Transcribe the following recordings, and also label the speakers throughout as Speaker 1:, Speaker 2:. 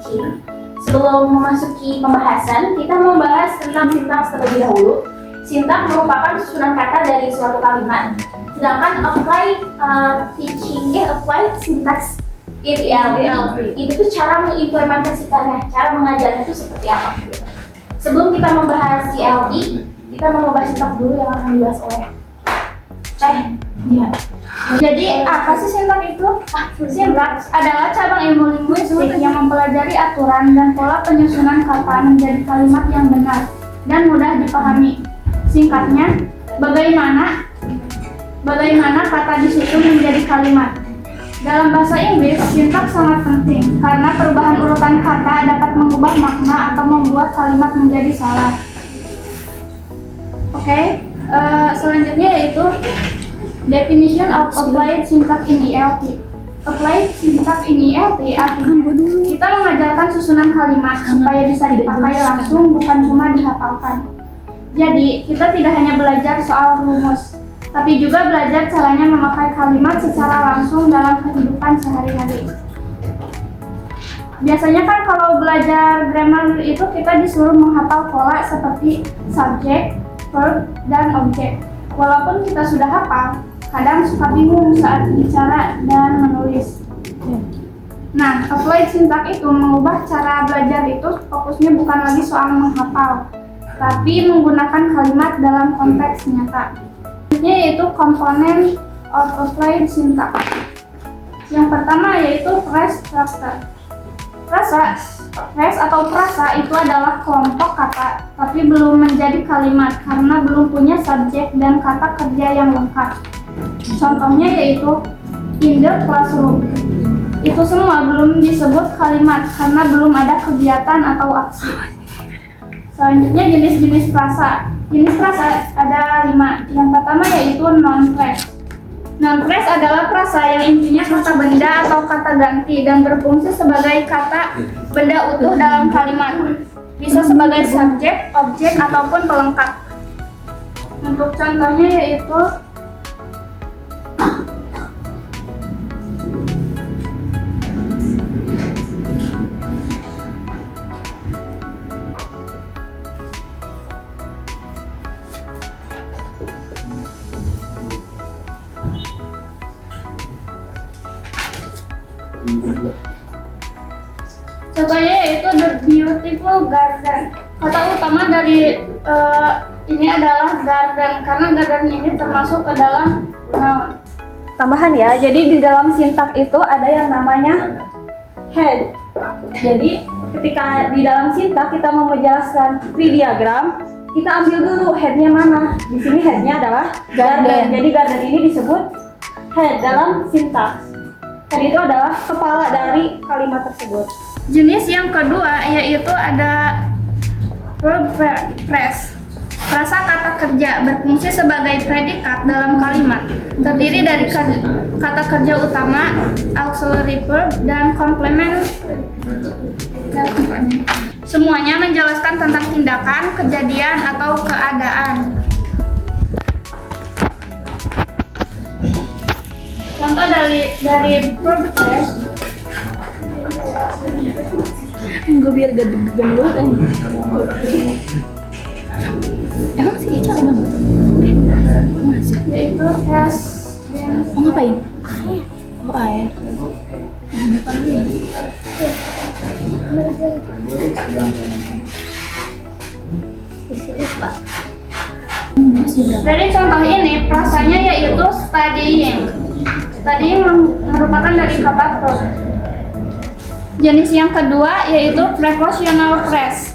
Speaker 1: teaching. Sebelum memasuki pembahasan, kita membahas tentang sintaks terlebih dahulu. Sintaks merupakan susunan kata dari suatu kalimat. Sedangkan applied syntax itu tuh cara mengimplementasikannya, cara mengajarnya itu seperti apa. Sebelum kita membahas CLT, kita mau membahas sintaks dulu yang akan dibahas oleh Jadi apa sih sintaks itu? Sintaks adalah cabang ilmu linguistik yang mempelajari aturan dan pola penyusunan kata menjadi kalimat yang benar dan mudah dipahami. Singkatnya, bagaimana kata disusun menjadi kalimat. Dalam bahasa Inggris, sintaks sangat penting karena perubahan urutan kata dapat mengubah makna atau membuat kalimat menjadi salah. Selanjutnya yaitu definition of applied syntax in ELT. Applied syntax in ELT artinya kita mengajarkan susunan kalimat supaya bisa dipakai langsung, bukan cuma dihafalkan. Jadi, kita tidak hanya belajar soal rumus, tapi juga belajar caranya memakai kalimat secara langsung dalam kehidupan sehari-hari. Biasanya kan kalau belajar grammar itu kita disuruh menghafal pola seperti subject, verb, dan objek. Walaupun kita sudah hafal, kadang suka bingung saat bicara dan menulis. Nah, applied syntax itu mengubah cara belajar itu fokusnya bukan lagi soal menghafal, tapi menggunakan kalimat dalam konteks nyata. Selanjutnya yaitu komponen of applied syntax. Yang pertama yaitu phrase structure. Phrase atau frasa itu adalah kelompok kata, tapi belum menjadi kalimat karena belum punya subjek dan kata kerja yang lengkap. Contohnya yaitu in the classroom. Itu semua belum disebut kalimat karena belum ada kegiatan atau aksi. Selanjutnya jenis-jenis frasa. Jenis frasa ada 5. Yang pertama yaitu non-phrase. Non-phrase adalah frasa yang intinya kata benda atau kata ganti dan berfungsi sebagai kata benda utuh dalam kalimat. Bisa sebagai subjek, objek, ataupun pelengkap. Untuk contohnya yaitu contohnya yaitu the beautiful garden. Kata utama dari ini adalah garden karena garden ini termasuk ke dalam noun.
Speaker 2: Tambahan ya, jadi di dalam sintaks itu ada yang namanya head. Jadi ketika di dalam sintaks kita mau menjelaskan tree diagram, kita ambil dulu headnya mana. Di sini headnya adalah garden. Jadi garden ini disebut head dalam sintaks. Dan itu adalah kepala dari kalimat tersebut.
Speaker 1: Jenis yang kedua yaitu ada verb phrase. Frasa kata kerja berfungsi sebagai predikat dalam kalimat. Terdiri dari kata kerja utama, auxiliary verb, dan complement. Semuanya menjelaskan tentang tindakan, kejadian, atau keadaan. Contoh dari verb phrase.
Speaker 2: Gue biar gak deg-degan dulu kan. Emang si Ica emang? Masih.
Speaker 1: Yaitu has been.
Speaker 2: Mau ngapain? Oh air.
Speaker 1: Dari contoh ini, frasanya yaitu studying. Studying merupakan dari kata verb. Jenis yang kedua yaitu prepositional phrase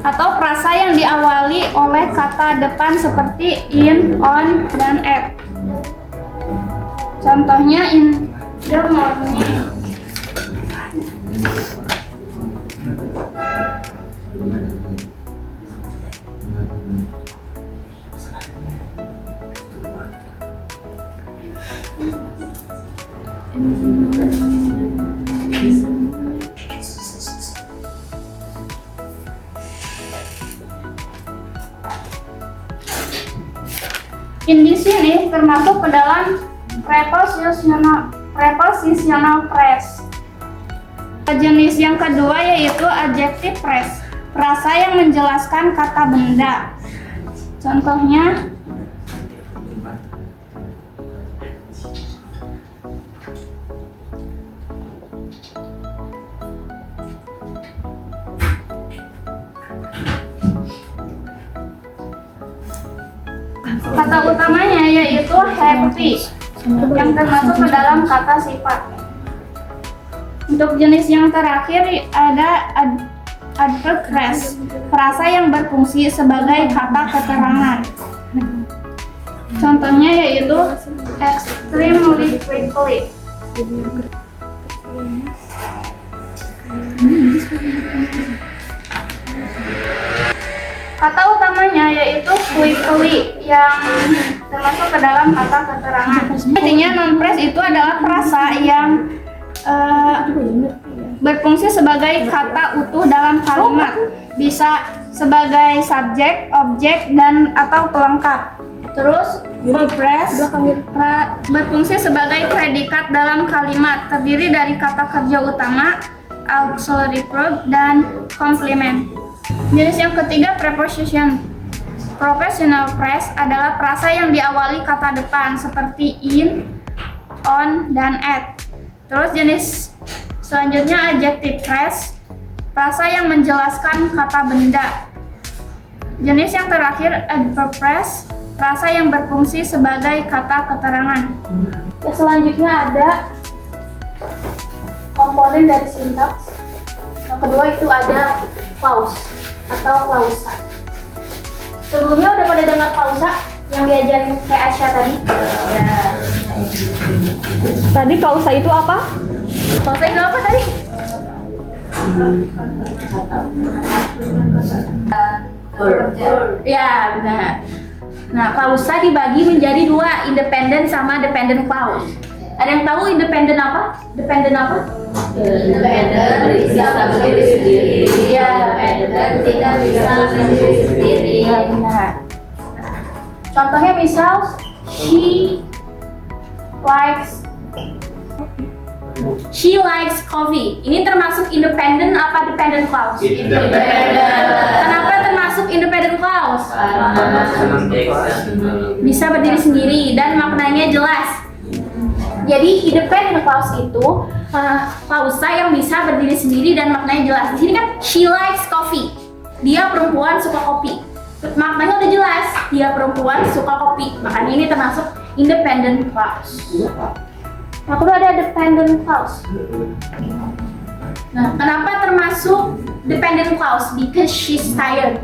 Speaker 1: atau frasa yang diawali oleh kata depan seperti in, on, dan at. Contohnya in the morning. In di sini termasuk ke dalam prepositional phrase. Jenis yang kedua yaitu adjective phrase, frasa yang menjelaskan kata benda. Contohnya, kata utamanya yaitu happy yang termasuk ke dalam kata sifat. Untuk jenis yang terakhir ada adverb phrase, frasa yang berfungsi sebagai kata keterangan. Contohnya yaitu extremely quickly. Kata utamanya yaitu quickly yang termasuk ke dalam kata keterangan. Intinya noun phrase itu adalah frasa yang berfungsi sebagai kata utuh dalam kalimat, bisa sebagai subjek, objek, dan atau pelengkap. Terus verb phrase berfungsi sebagai predikat dalam kalimat, terdiri dari kata kerja utama, auxiliary verb, dan komplement. Jenis yang ketiga preposition. Professional phrase adalah frasa yang diawali kata depan seperti in, on, dan at. Terus jenis selanjutnya adjective phrase, frasa yang menjelaskan kata benda. Jenis yang terakhir adverb phrase, frasa yang berfungsi sebagai kata keterangan. Selanjutnya ada komponen dari sintaks. Yang kedua itu ada clause atau klausa. Sebelumnya udah pada dengar klausa yang diajarin kayak Asya tadi? Ya.
Speaker 2: Tadi klausa itu apa?
Speaker 1: Klausa itu apa tadi? Ya, benar. Nah, klausa dibagi menjadi dua, independent sama dependent clause. Ada yang tahu independent apa? Dependent apa?
Speaker 3: Independen bisa berdiri sendiri.
Speaker 1: Iya.
Speaker 3: Independen tidak bisa berdiri sendiri.
Speaker 1: Iya, benar. Contohnya misal, she likes coffee. Ini termasuk independent apa dependent clause?
Speaker 3: Independen.
Speaker 1: Kenapa termasuk independent clause? Bisa berdiri sendiri dan maknanya jelas. Jadi independent clause itu klausa yang bisa berdiri sendiri dan maknanya jelas. Di sini kan she likes coffee. Dia perempuan suka kopi. Maknanya udah jelas. Dia perempuan suka kopi. Makanya ini termasuk independent clause. Nah, kedua ada dependent clause. Nah, kenapa termasuk dependent clause? Because she's tired.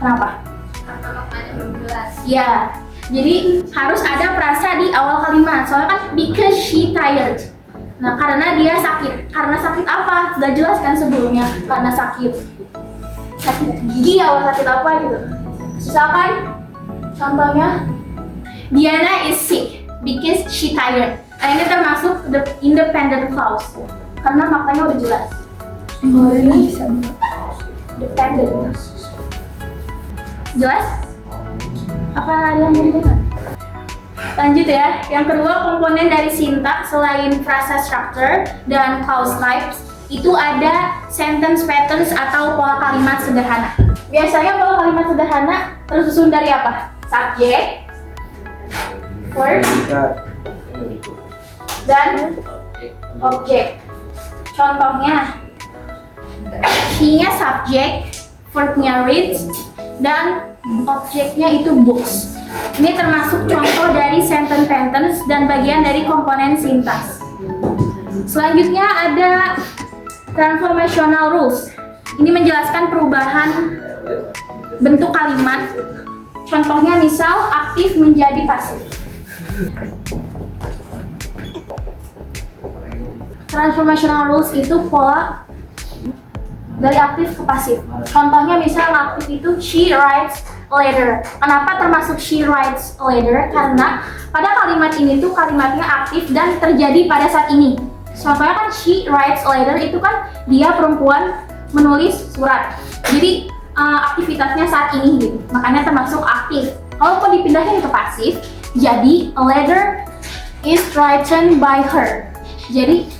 Speaker 1: Kenapa?
Speaker 3: Karena maknanya belum jelas.
Speaker 1: Ya, jadi harus ada frasa di awal kalimat. Soalnya kan because she tired. Nah, karena dia sakit. Karena sakit apa? Sudah jelas kan sebelumnya. Karena sakit. Sakit gigi atau sakit apa gitu. Misalkan contohnya Diana is sick because she tired. Nah, ini termasuk the independent clause. Karena maknanya udah jelas. Ini dependent. Jelas? Apa ada yang mau dengar? Lanjut ya, yang kedua komponen dari sintaks selain frasa structure dan clause types itu ada sentence patterns atau pola kalimat sederhana. Biasanya pola kalimat sederhana tersusun dari apa? Subjek, verb, dan objek. Contohnya, she-nya subjek, verbnya reads, dan objeknya itu books. Ini termasuk contoh dari sentence patterns dan bagian dari komponen sintaks. Selanjutnya ada transformational rules. Ini menjelaskan perubahan bentuk kalimat. Contohnya misal aktif menjadi pasif. Transformational rules itu pola dari aktif ke pasif. Contohnya misal aktif itu she writes a letter. Kenapa termasuk she writes a letter? Karena pada kalimat ini tuh kalimatnya aktif dan terjadi pada saat ini. Contohnya kan she writes a letter itu kan dia perempuan menulis surat. Jadi aktivitasnya saat ini gitu. Makanya termasuk aktif. Kalaupun dipindahin ke pasif, jadi a letter is written by her. Jadi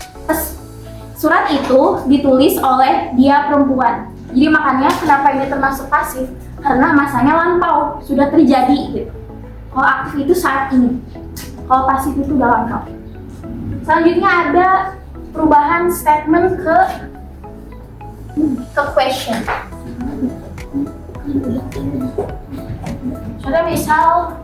Speaker 1: surat itu ditulis oleh dia perempuan. Jadi makanya kenapa ini termasuk pasif? Karena masanya lampau, sudah terjadi gitu. Kalau aktif itu saat ini. Kalau pasif itu udah lampau. Selanjutnya ada perubahan statement ke question. Contoh misal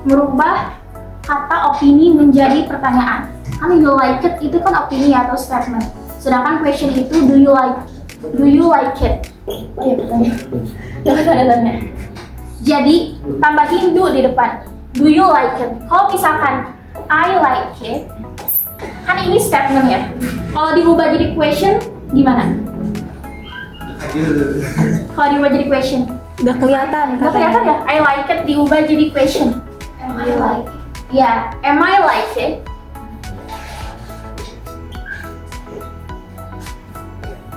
Speaker 1: merubah kata opini menjadi pertanyaan. Kan you like it itu kan opini atau statement. Sedangkan question itu do you like it? Oh iya pertanyaan. Jadi tambahin do di depan. Do you like it? Kalau misalkan I like it, kan ini statement ya. Kalau diubah jadi question gimana? Kalau diubah jadi question,
Speaker 2: Udah kelihatan.
Speaker 1: nggak kelihatan ya? I like it diubah jadi question. Am I like it? Ya, am I like it?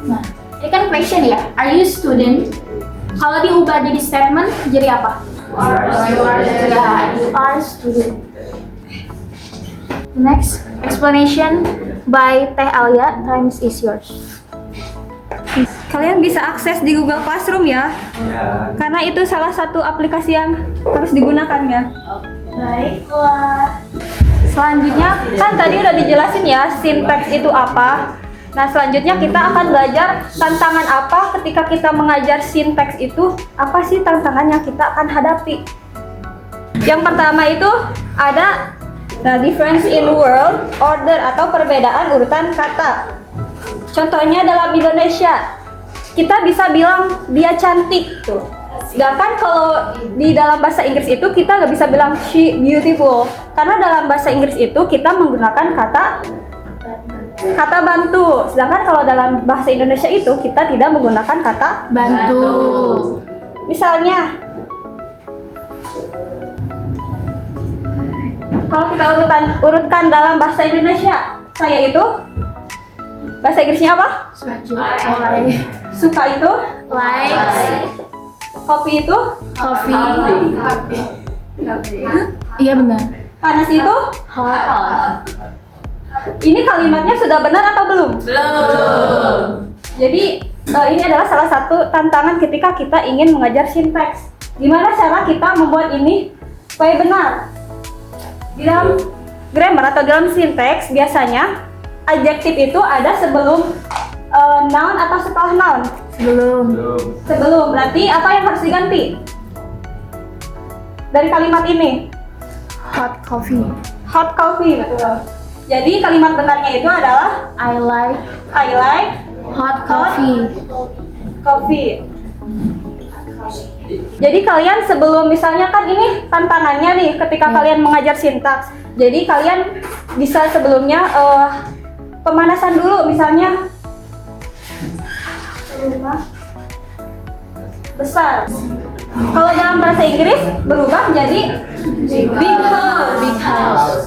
Speaker 1: Nah, ini kan question ya. Are you student? Kalau diubah jadi statement, jadi apa? Ya, you are student. Next, explanation by Teh Alia. Times is yours.
Speaker 2: Kalian bisa akses di Google Classroom ya. Karena itu salah satu aplikasi yang harus digunakan ya.
Speaker 1: Baiklah.
Speaker 2: Selanjutnya kan tadi udah dijelasin ya sintaks itu apa. Nah selanjutnya kita akan belajar tantangan apa ketika kita mengajar sintaks itu. Apa sih tantangan yang kita akan hadapi? Yang pertama itu ada difference in word order atau perbedaan urutan kata. Contohnya dalam Indonesia kita bisa bilang dia cantik tuh. Sedangkan kalau di dalam bahasa Inggris itu kita nggak bisa bilang she beautiful. Karena dalam bahasa Inggris itu kita menggunakan kata bantu. Sedangkan kalau dalam bahasa Indonesia itu kita tidak menggunakan kata
Speaker 1: Bantu.
Speaker 2: Misalnya, kalau kita urutkan dalam bahasa Indonesia, saya itu bahasa Inggrisnya apa? Suka itu,
Speaker 1: Like.
Speaker 2: kopi itu,
Speaker 1: Coffee. Iya benar.
Speaker 2: panas itu.
Speaker 1: Hot.
Speaker 2: Ini kalimatnya sudah benar atau belum?
Speaker 3: Belum.
Speaker 2: Jadi ini adalah salah satu tantangan ketika kita ingin mengajar sintaks. Gimana cara kita membuat ini supaya benar? Di dalam grammar atau dalam sintaks biasanya adjektif itu ada sebelum noun atau setelah noun? Sebelum. Berarti apa yang harus diganti? Dari kalimat ini.
Speaker 1: Hot coffee.
Speaker 2: Hot coffee, betul. Jadi kalimat benarnya itu adalah
Speaker 1: I like
Speaker 2: I like
Speaker 1: hot coffee.
Speaker 2: coffee. Jadi kalian sebelum misalnya kan ini tantangannya nih ketika kalian mengajar sintaks. Jadi kalian bisa sebelumnya pemanasan dulu misalnya rumah besar. Kalau dalam bahasa Inggris berubah menjadi big house.
Speaker 1: Big house.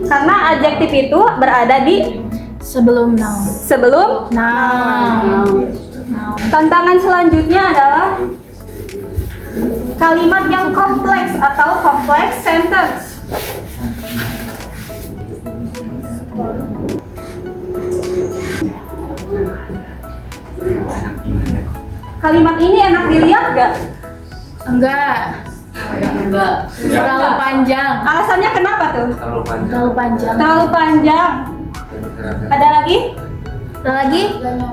Speaker 2: Karena adjektif itu berada di
Speaker 1: Sebelum noun.
Speaker 2: sebelum.
Speaker 1: Noun.
Speaker 2: Tantangan selanjutnya adalah kalimat yang kompleks atau complex sentence. Kalimat ini enak dilihat gak?
Speaker 1: Enggak. Terlalu panjang.
Speaker 2: Alasannya kenapa tuh?
Speaker 1: Terlalu panjang.
Speaker 2: Terlalu panjang. Ada lagi?
Speaker 1: Ada lagi?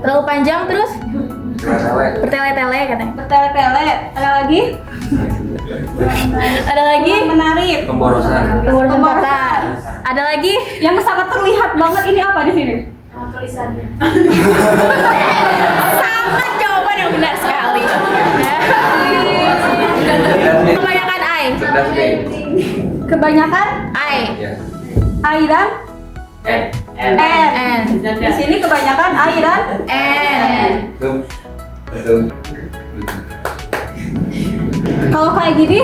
Speaker 1: Terlalu panjang terus? Bertele-tele katanya.
Speaker 2: Bertele-tele. Ada lagi?
Speaker 1: Ada lagi?
Speaker 2: Menarik.
Speaker 4: Pemborosan.
Speaker 1: Pemborosan kata. Ada lagi?
Speaker 2: Yang sangat terlihat banget ini apa di sini?
Speaker 1: Sangat jawaban yang benar sekali. Kebanyakan I.
Speaker 4: Cerdas deh.
Speaker 2: Kebanyakan
Speaker 1: I.
Speaker 4: Ya.
Speaker 2: I dan N.
Speaker 1: N.
Speaker 2: Di sini kebanyakan I dan
Speaker 1: N.
Speaker 4: Betul.
Speaker 2: kalau kayak gini,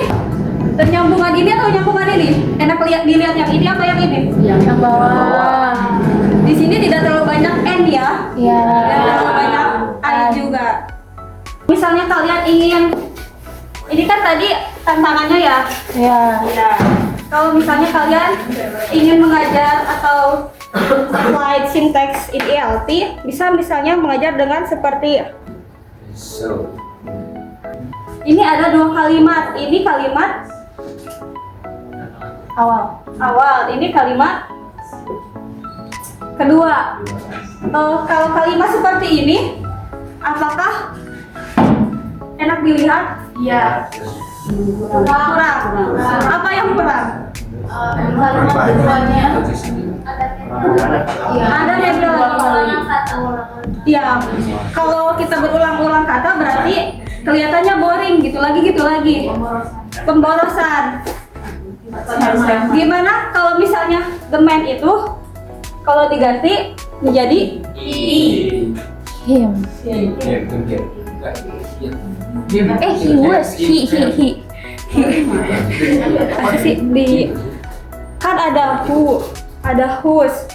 Speaker 2: nyambungan ini atau nyambungan ini? Enak dilihat yang ini apa yang ini?
Speaker 1: Yang bawah.
Speaker 2: Di sini tidak terlalu banyak N ya,
Speaker 1: Ya.
Speaker 2: dan terlalu banyak I juga. Misalnya kalian ingin, ini kan tadi tantangannya ya.
Speaker 5: Ya.
Speaker 2: Ya. Kalau misalnya kalian ingin mengajar atau applied syntax in ELT, bisa misalnya mengajar dengan seperti
Speaker 4: So.
Speaker 2: ini ada 2 kalimat. Ini kalimat awal, ini kalimat kedua. Kalau kalimat seperti ini, apakah enak dilihat?
Speaker 1: Iya.
Speaker 2: Kurang. Apa yang kurang?
Speaker 3: Kalimat keduanya
Speaker 2: Ada label lagi. Ya, kalau kita berulang-ulang kata berarti kelihatannya boring gitu lagi. Pemborosan. Gimana kalau misalnya the man itu kalau diganti menjadi
Speaker 5: Him. He was. He.
Speaker 2: apa sih di kan ada who, ada whose,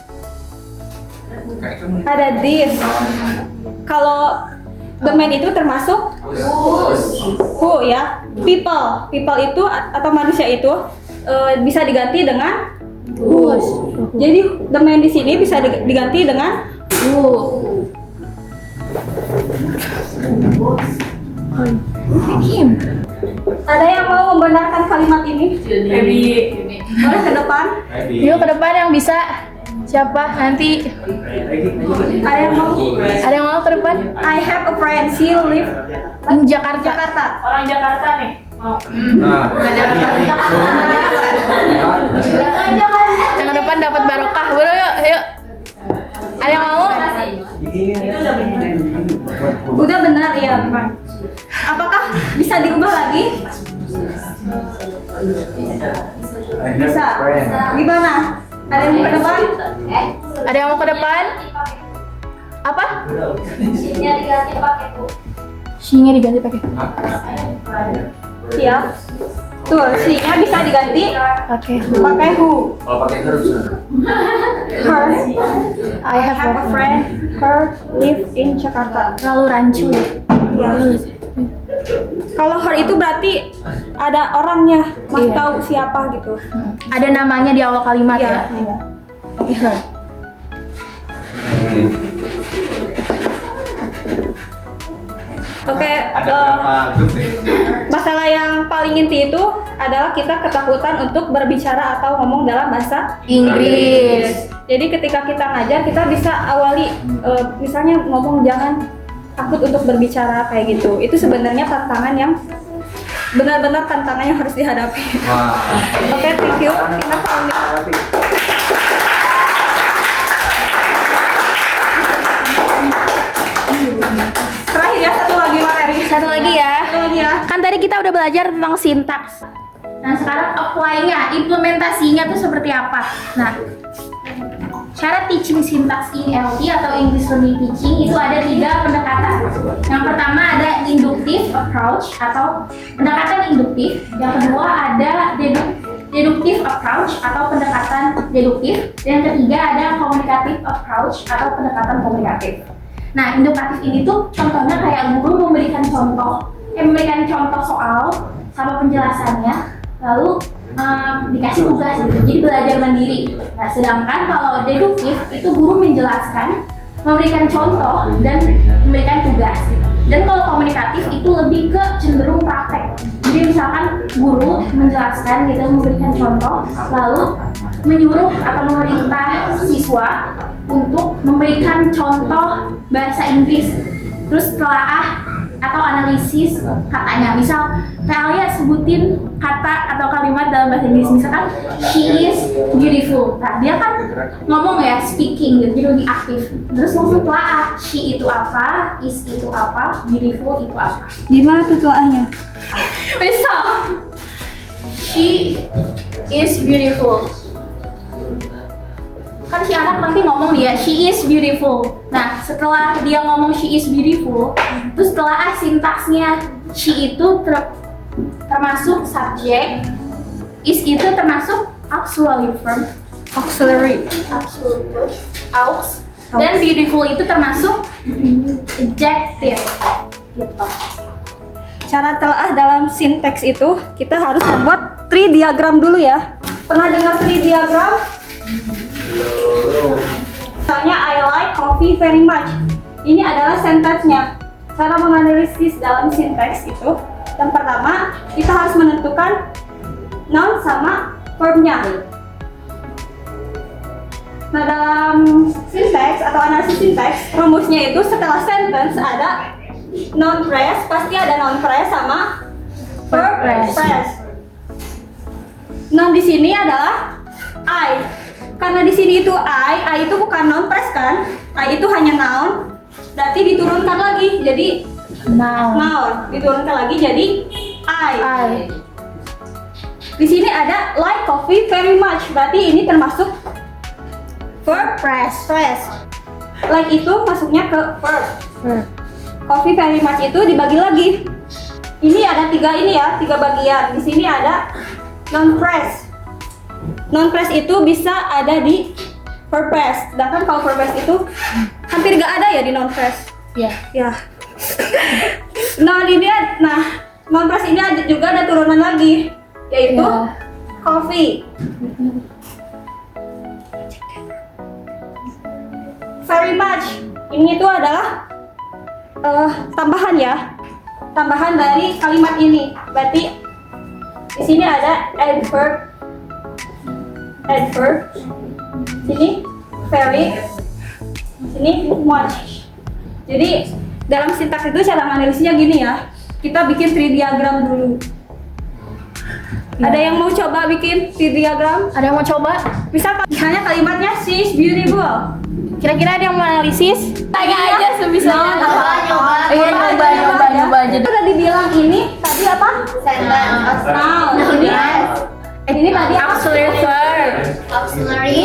Speaker 2: ada this. Kalau the man itu termasuk who ya. People itu atau manusia itu bisa diganti dengan whose. Jadi the man di sini bisa diganti dengan who.
Speaker 5: Him.
Speaker 2: Ada yang mau membenarkan kalimat ini? Boleh ke depan?
Speaker 5: Yuk ke depan yang bisa. Siapa nanti?
Speaker 2: Ada yang mau?
Speaker 5: Ada yang mau ke depan?
Speaker 2: I have a friend, she live
Speaker 5: Di Jakarta.
Speaker 2: Jakarta.
Speaker 1: Orang Jakarta nih.
Speaker 5: Yang ke depan dapat barokah. Bro, yuk. Ada yang mau?
Speaker 2: Udah benar ya. Apakah bisa diubah lagi? Bisa. Gimana? Ada yang mau ke depan?
Speaker 5: Ada yang mau ke depan? Apa?
Speaker 3: Sheet-nya diganti pakai bu.
Speaker 5: She-nya diganti pakai.
Speaker 2: Siap. Tuh, she-nya bisa diganti
Speaker 5: Oke.
Speaker 2: pakai who.
Speaker 4: Kalau pakai harus.
Speaker 2: Her.
Speaker 5: I have
Speaker 2: a friend. Her live in Jakarta.
Speaker 5: Lalu rancu.
Speaker 2: Ya. Kalau her itu berarti ada orangnya, masih
Speaker 5: Iya.
Speaker 2: tahu siapa gitu.
Speaker 5: Ada namanya di awal kalimat
Speaker 2: Iya.
Speaker 5: ya. Oke, her.
Speaker 2: Oke,
Speaker 4: Ada berapa grup nih?
Speaker 2: masalah yang paling inti itu adalah kita ketakutan untuk berbicara atau ngomong dalam bahasa
Speaker 5: Inggris.
Speaker 2: Jadi ketika kita ngajar, kita bisa awali misalnya ngomong jangan takut untuk berbicara kayak gitu. Itu sebenarnya tantangan yang benar-benar tantangan yang harus dihadapi.
Speaker 4: Wah.
Speaker 2: Oke, thank you. Tina Fahmi. Terakhir ya, satu lagi materi.
Speaker 5: Satu lagi ya.
Speaker 2: Satu lagi ya.
Speaker 5: Kan tadi kita udah belajar tentang sintaks. Nah, sekarang apply-nya, implementasinya tuh seperti apa? Nah, cara teaching syntax in ELT atau English Learning Teaching itu ada 3 pendekatan. Yang pertama ada inductive approach atau pendekatan induktif. Yang kedua ada deductive approach atau pendekatan deduktif. Dan yang ketiga ada communicative approach atau pendekatan komunikatif. Nah, indukatif ini tuh contohnya kayak guru memberikan contoh soal sama penjelasannya, lalu dikasih tugas gitu, jadi belajar mandiri. Nah, sedangkan kalau deduktif itu guru menjelaskan, memberikan contoh dan memberikan tugas. Dan kalau komunikatif itu lebih ke cenderung praktek. Jadi misalkan guru menjelaskan gitu, memberikan contoh, lalu menyuruh atau memerintah siswa untuk memberikan contoh bahasa Inggris. Terus telaah atau analisis katanya. Misal kalian sebutin kata atau kalimat dalam bahasa Inggris, misalkan she is beautiful. Nah, dia kan ngomong ya, speaking gitu, jadi lebih aktif. Terus langsung telaah, she itu apa, is itu apa, beautiful itu apa.
Speaker 2: Gimana tuh telaahnya?
Speaker 5: Misal she is beautiful. Kan si anak nanti ngomong dia, she is beautiful. Nah, setelah dia ngomong she is beautiful, terus setelah sintaksnya she itu termasuk subjek, is itu termasuk auxiliary verb, aux, dan beautiful itu termasuk adjective. Gitu.
Speaker 2: cara telah dalam sinteks itu kita harus membuat tree diagram dulu ya. Pernah dengar tree diagram? Misalnya I like coffee very much. Ini adalah sentence-nya. Cara menganalisis dalam sinteks itu, yang pertama kita harus menentukan noun sama verb-nya. Nah, dalam sinteks atau analisis sinteks, rumusnya itu setelah sentence ada noun phrase, pasti ada noun phrase sama verb phrase. Noun di sini adalah I. Karena di sini itu I itu bukan noun phrase kan? I itu hanya noun, berarti diturunkan lagi jadi noun, diturunkan lagi jadi I. Di sini ada like coffee very much, berarti ini termasuk verb phrase. Like itu masuknya ke verb. Coffee very much itu dibagi lagi. Ini ada tiga bagian. Di sini ada noun phrase. Noun phrase itu bisa ada di verb phrase. Sedangkan kalau verb phrase itu hampir gak ada ya di noun phrase.
Speaker 5: Ya.
Speaker 2: Ya. Noun phrase ini juga ada turunan lagi, yaitu coffee. Very much. Ini tuh adalah tambahan ya. Tambahan dari kalimat ini. Berarti di sini ada adverb. Sini very. Sini much. Jadi dalam sintaks itu cara analisisnya gini ya. Kita bikin tree diagram dulu. Ada yang mau coba bikin tree diagram?
Speaker 5: Ada yang mau coba?
Speaker 2: Misalnya kalimatnya she is beautiful.
Speaker 5: Kira-kira ada yang mau analisis? Tanya aja sebisanya.
Speaker 3: Nyoba.
Speaker 5: Iya, nyoba aja.
Speaker 2: Udah dibilang ini tadi apa?
Speaker 3: Sentence.
Speaker 2: Noun. Ini tadi apa?
Speaker 5: Auxiliary verb.
Speaker 3: Auxiliary.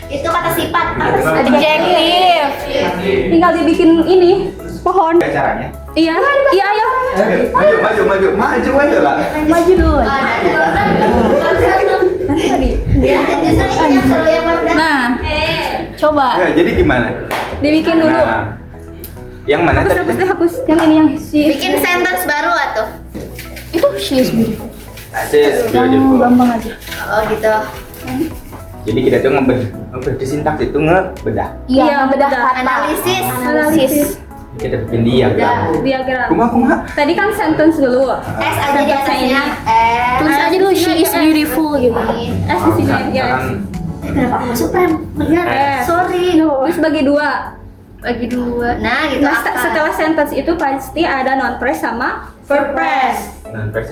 Speaker 3: Itu kata sifat.
Speaker 5: Adjective.
Speaker 2: Tinggal dibikin ini pohon.
Speaker 4: Kayak caranya.
Speaker 2: Iya, ayo.
Speaker 4: Maju aja lah.
Speaker 2: Maju dulu.
Speaker 5: Nah, coba.
Speaker 4: Ya, jadi gimana?
Speaker 2: Dibikin dulu.
Speaker 4: Nah, yang mana tadi?
Speaker 2: Hapus. Yang ini yang si.
Speaker 3: Bikin sentence baru atau?
Speaker 5: Itu she is beautiful.
Speaker 4: Asis, beautiful.
Speaker 5: Gampang aja.
Speaker 3: Oh gitu.
Speaker 4: Jadi kita tuh ngebedah di sintaks itu ngebedah.
Speaker 5: Iya, bedah kata.
Speaker 3: Analisis.
Speaker 4: Kita bikin diagram.
Speaker 2: Diagram.
Speaker 4: Kumaha?
Speaker 2: Tadi kan sentence dulu.
Speaker 3: S aja di atasnya.
Speaker 5: Tulis aja dulu she is beautiful gitu.
Speaker 2: S di sini ya.
Speaker 3: Kenapa aku masuk Prem? Bener. Sorry.
Speaker 2: Terus bagi dua.
Speaker 5: Bagi dua.
Speaker 3: Nah gitu.
Speaker 2: Nah, setelah sentence itu pasti ada noun phrase sama verb phrase.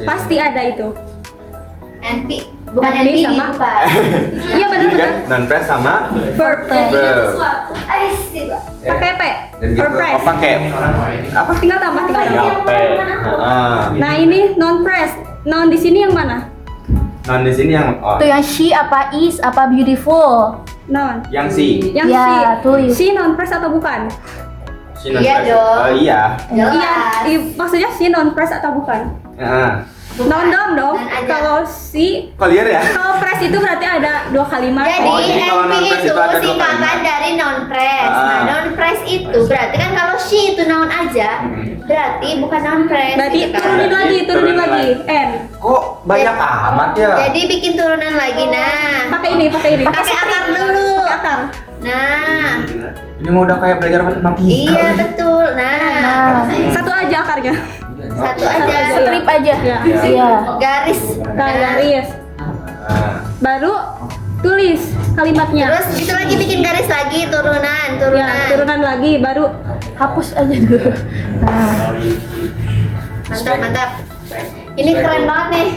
Speaker 2: Pasti ada itu.
Speaker 3: NP. Bukan
Speaker 2: NP
Speaker 3: NP
Speaker 2: sama.
Speaker 3: bukan.
Speaker 2: Iya benar
Speaker 4: Ini kan
Speaker 2: kan?
Speaker 4: non press sama
Speaker 2: Verb phrase.
Speaker 4: verb.
Speaker 2: Pakai P.
Speaker 4: Dan gitu.
Speaker 2: Verb phrase.
Speaker 4: Oh, pakai apa?
Speaker 2: Tinggal tambah.
Speaker 4: Ya, P.
Speaker 2: Nah ini noun phrase. Noun di sini yang mana?
Speaker 4: Non di sini yang
Speaker 5: Tuh yang she apa is apa beautiful.
Speaker 2: Noun.
Speaker 4: yang si.
Speaker 2: Yang
Speaker 5: Ya,
Speaker 2: si.
Speaker 5: tulis.
Speaker 2: Si noun phrase atau bukan?
Speaker 4: Si non
Speaker 3: Iya
Speaker 4: press.
Speaker 3: dong.
Speaker 4: Oh iya.
Speaker 3: Jelas.
Speaker 2: Maksudnya si noun phrase atau bukan?
Speaker 4: Heeh.
Speaker 2: Noun dong.
Speaker 3: Dan aja.
Speaker 2: Kalau si,
Speaker 4: Kok liar ya?
Speaker 2: kalau phrase itu berarti ada dua kalimat.
Speaker 3: Jadi
Speaker 4: Oh, jadi kalau
Speaker 3: NP
Speaker 4: noun phrase
Speaker 3: itu
Speaker 4: itu ada dua
Speaker 3: singkatan
Speaker 4: kalimat.
Speaker 3: dari noun phrase. Nah,
Speaker 4: Ah.
Speaker 3: noun phrase itu berarti kan kalau she itu noun aja, berarti bukan noun phrase.
Speaker 2: Berarti
Speaker 3: gitu kan?
Speaker 2: turunin lagi.
Speaker 4: Turunin
Speaker 2: N.
Speaker 4: Kok banyak amat ya?
Speaker 3: Jadi bikin turunan lagi. Nah,
Speaker 2: Pakai ini.
Speaker 3: pakai akar dulu.
Speaker 2: Akar.
Speaker 3: Nah,
Speaker 4: Ini mau udah kayak belajar matematika.
Speaker 3: iya betul. Nah,
Speaker 2: Satu aja akarnya.
Speaker 3: satu aja.
Speaker 5: Strip aja.
Speaker 2: Ya.
Speaker 5: Iya.
Speaker 3: Garis.
Speaker 2: Garis.
Speaker 4: Nah,
Speaker 2: Baru tulis kalimatnya.
Speaker 3: Terus itu lagi bikin garis lagi turunan.
Speaker 2: Ya, turunan lagi baru
Speaker 5: Hapus aja dulu.
Speaker 3: Mantap. Ini keren banget nih.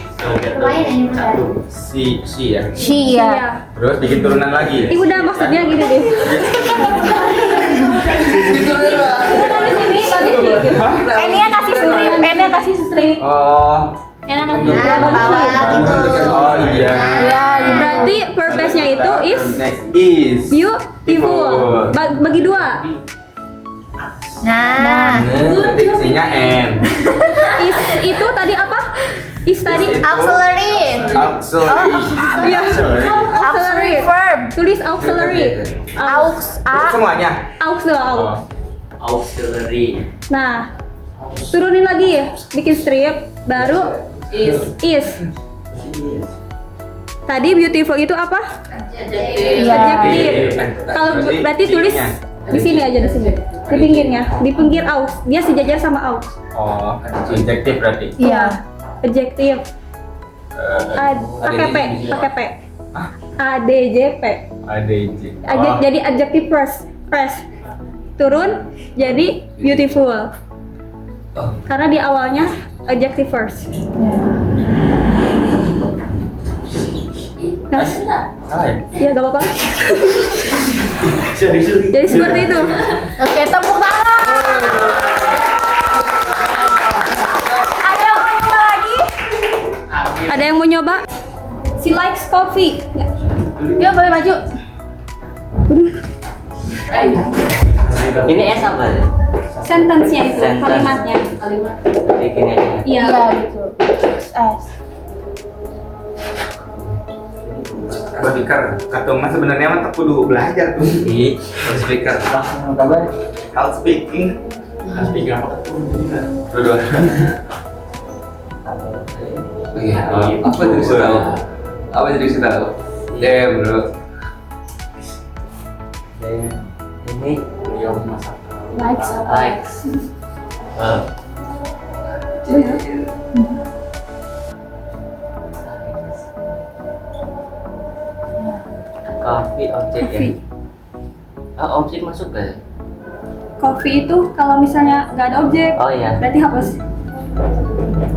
Speaker 3: Lumayan ini benar.
Speaker 4: si ya.
Speaker 5: She
Speaker 2: ya.
Speaker 5: ya.
Speaker 4: Terus bikin turunan lagi.
Speaker 2: Ini udah maksudnya gini deh.
Speaker 5: N-nya kasih strip. N-nya kasih strip.
Speaker 4: Oh.
Speaker 5: N-nya kasih
Speaker 3: Nah,
Speaker 5: strip.
Speaker 3: bawah gitu.
Speaker 4: Oh iya.
Speaker 5: Ya,
Speaker 2: Berarti verb base-nya itu is
Speaker 4: Next is.
Speaker 2: beautiful. Bagi dua.
Speaker 3: Nah,
Speaker 4: Diksinya N.
Speaker 2: Is itu tadi apa? Is tadi
Speaker 3: auxiliary.
Speaker 4: Auxiliary.
Speaker 2: Iya.
Speaker 5: Auxiliary verb.
Speaker 2: Tulis auxiliary.
Speaker 5: Aux. A.
Speaker 4: Semuanya.
Speaker 2: Aux.
Speaker 4: Oh.
Speaker 6: Auxiliary.
Speaker 2: Nah, Turunin lagi ya, bikin strip, baru is. Tadi beautiful itu apa? Adjective. Kalau berarti tulis di sini aja, di sini. Di pinggirnya, di pinggir aus. Dia sejajar sama aus.
Speaker 4: Oh, adjektif berarti.
Speaker 2: Iya. Adjective. Pakai P, pakai P. ADJP.
Speaker 4: ADJ.
Speaker 2: Jadi adjective first. Turun jadi beautiful. Karena di awalnya adjective first. Nah, ya gak apa-apa. Jadi seperti itu.
Speaker 5: Oke, tepuk tangan. Ada yang mau nyoba lagi?
Speaker 2: Ada yang mau nyoba? She likes coffee.
Speaker 5: Yuk, boleh maju.
Speaker 6: Ini S apa?
Speaker 2: Sentence-nya itu,
Speaker 6: Sentence.
Speaker 2: kalimatnya.
Speaker 6: Kayak gini aja.
Speaker 2: Iya.
Speaker 5: gitu. S.
Speaker 4: Speaker. Kata mas sebenarnya mah kudu belajar tuh.
Speaker 6: Ih,
Speaker 4: Speaker.
Speaker 6: kabar?
Speaker 4: How speaking. Speaking apa? Dua.
Speaker 6: Iya. Apa jadi tahu? Apa jadi tahu? Ya, bro. Ini
Speaker 4: Beliau masak.
Speaker 5: Likes.
Speaker 6: likes. Coffee objek ya.
Speaker 2: Coffee.
Speaker 6: Objek masuk gak?
Speaker 2: Coffee itu kalau misalnya nggak ada objek,
Speaker 6: Oh iya.
Speaker 2: berarti hapus.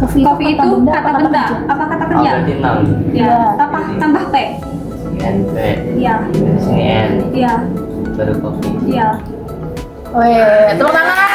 Speaker 2: Coffee itu kata benda, apa kata
Speaker 6: Oh,
Speaker 2: kerja?
Speaker 6: berarti noun.
Speaker 2: Ya, tambah P.
Speaker 6: NP.
Speaker 2: Iya,
Speaker 6: Dari sini N.
Speaker 2: iya,
Speaker 6: Baru kopi.
Speaker 2: iya.
Speaker 5: Weh, tepuk tangan.